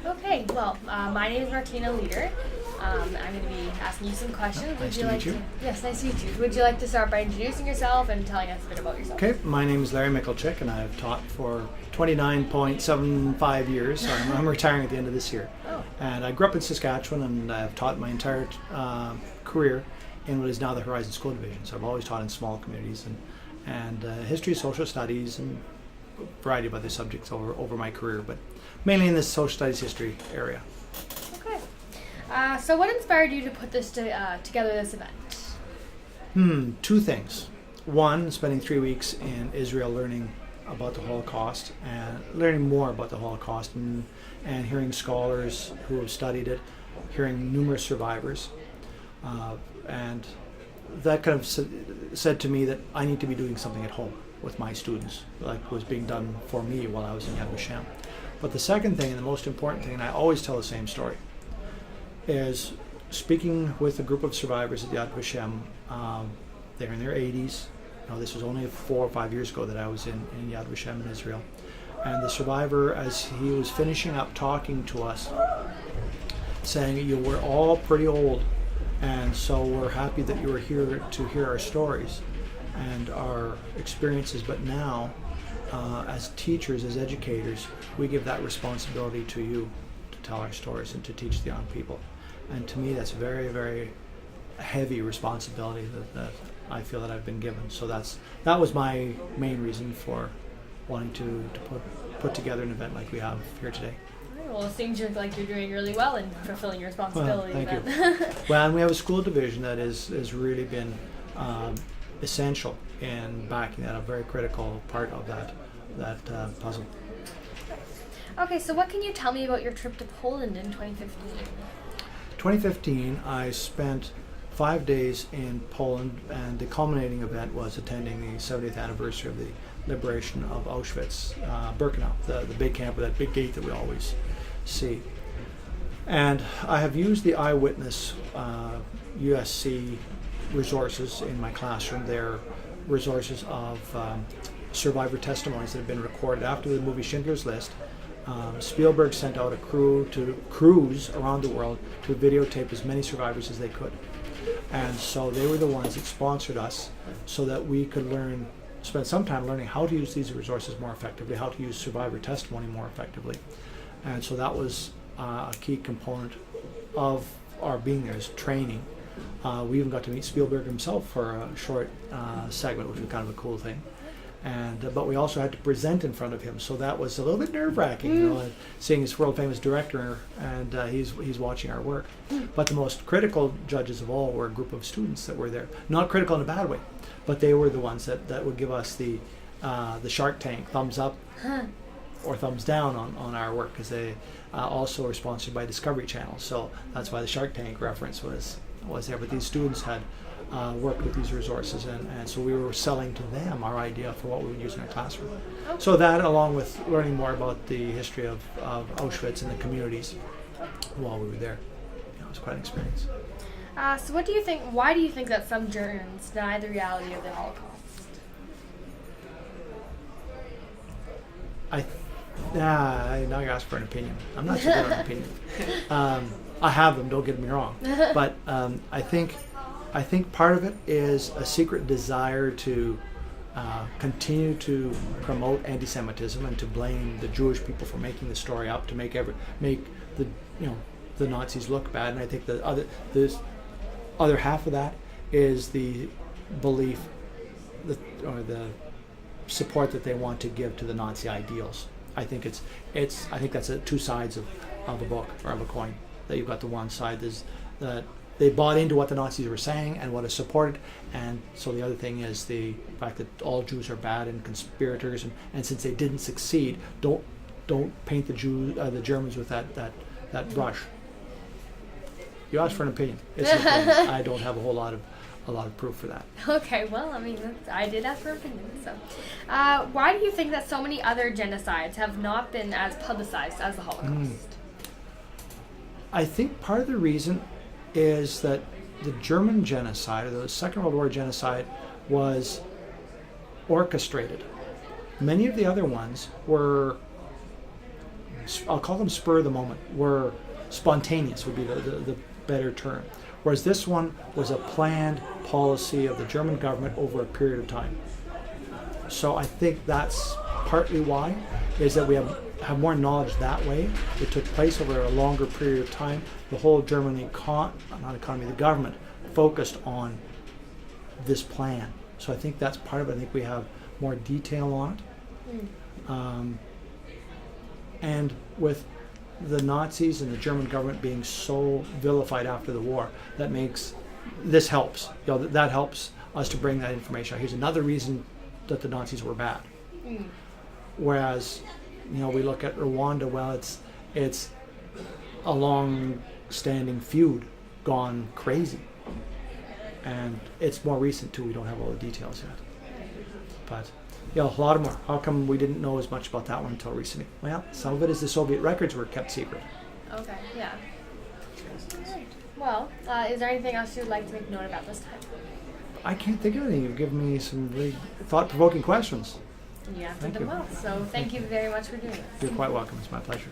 Okay, well, my name is Martina Leader. I'm going to be asking you some questions. Nice to meet you. Yes, nice to meet you. Would you like to start by introducing yourself and telling us a bit about yourself? Okay, my name is Larry Mikulcik, and I've taught for 29.75 years. So I'm retiring at the end of this year. Oh. And I grew up in Saskatchewan, and I've taught my entire career in what is now the Horizon School Division. So I've always taught in small communities and history, social studies, and a variety of other subjects over my career, but mainly in the social studies history area. Okay. So what inspired you to put this together, this event? Two things. One, spending 3 weeks in Israel learning about the Holocaust and learning more about the Holocaust and hearing scholars who have studied it, hearing numerous survivors. And that kind of said to me that I need to be doing something at home with my students, like was being done for me while I was in Yad Vashem. But the second thing, and the most important thing, and I always tell the same story, is speaking with a group of survivors at Yad Vashem. They're in their 80s. This was only 4 or 5 years ago that I was in Yad Vashem in Israel. And the survivor, as he was finishing up talking to us, saying, we're all pretty old, and so we're happy that you were here to hear our stories and our experiences, but now, as teachers, as educators, we give that responsibility to you to tell our stories and to teach the young people. And to me, that's very, very heavy responsibility that I feel that I've been given. So that was my main reason for wanting to put together an event like we have here today. Well, it seems like you're doing really well in fulfilling your responsibility. Well, thank you. Well, and we have a school division that has really been essential in backing that, a very critical part of that puzzle. Okay, so what can you tell me about your trip to Poland in 2015? 2015, I spent 5 days in Poland, and the culminating event was attending the 70th anniversary of the liberation of Auschwitz, Birkenau, the big camp with that big gate that we always see. And I have used the eyewitness USC resources in my classroom. They're resources of survivor testimonies that have been recorded after the movie Schindler's List. Spielberg sent out a crew to cruise around the world to videotape as many survivors as they could. And so they were the ones that sponsored us so that we could spend some time learning how to use these resources more effectively, how to use survivor testimony more effectively. And so that was a key component of our being there, is training. We even got to meet Spielberg himself for a short segment, which was kind of a cool thing. But we also had to present in front of him, so that was a little bit nerve-wracking, seeing his world-famous director, and he's watching our work. But the most critical judges of all were a group of students that were there. Not critical in a bad way, but they were the ones that would give us the Shark Tank thumbs up or thumbs down on our work, because they also were sponsored by Discovery Channel. So that's why the Shark Tank reference was there. But these students had worked with these resources, and so we were selling to them our idea for what we would use in our classroom. Okay. So that, along with learning more about the history of Auschwitz and the communities while we were there, it was quite an experience. So why do you think that some Germans deny the reality of the Holocaust? Now you ask for an opinion. I'm not so good on opinion. I have them, don't get me wrong, but I think part of it is a secret desire to continue to promote anti-Semitism and to blame the Jewish people for making the story up, to make the Nazis look bad. And I think the other half of that is the belief or the support that they want to give to the Nazi ideals. I think I think that's two sides of a book or of a coin. That you've got the one side is that they bought into what the Nazis were saying and what is supported, and so the other thing is the fact that all Jews are bad and conspirators, and since they didn't succeed, don't paint the Germans with that brush. You asked for an opinion. It's an opinion. I don't have a lot of proof for that. Okay, well, I did ask for an opinion. So, why do you think that so many other genocides have not been as publicized as the Holocaust? I think part of the reason is that the German genocide, or the Second World War genocide, was orchestrated. Many of the other ones were I'll call them spur of the moment, were spontaneous would be the better term. Whereas this one was a planned policy of the German government over a period of time. So I think that's partly why, is that we have more knowledge that way. It took place over a longer period of time. The whole German the government focused on this plan. So I think that's part of it. I think we have more detail on it. And with the Nazis and the German government being so vilified after the war, this helps. That helps us to bring that information out. Here's another reason that the Nazis were bad. Whereas, we look at Rwanda, well, it's a long-standing feud gone crazy. And it's more recent too, we don't have all the details yet. But a lot more. How come we didn't know as much about that one until recently? Well, some of it is the Soviet records were kept secret. Okay, yeah. Well, is there anything else you'd like to make note about this time? I can't think of anything. You've given me some really thought-provoking questions. You answered them well, so thank you very much for doing this. You're quite welcome. It's my pleasure.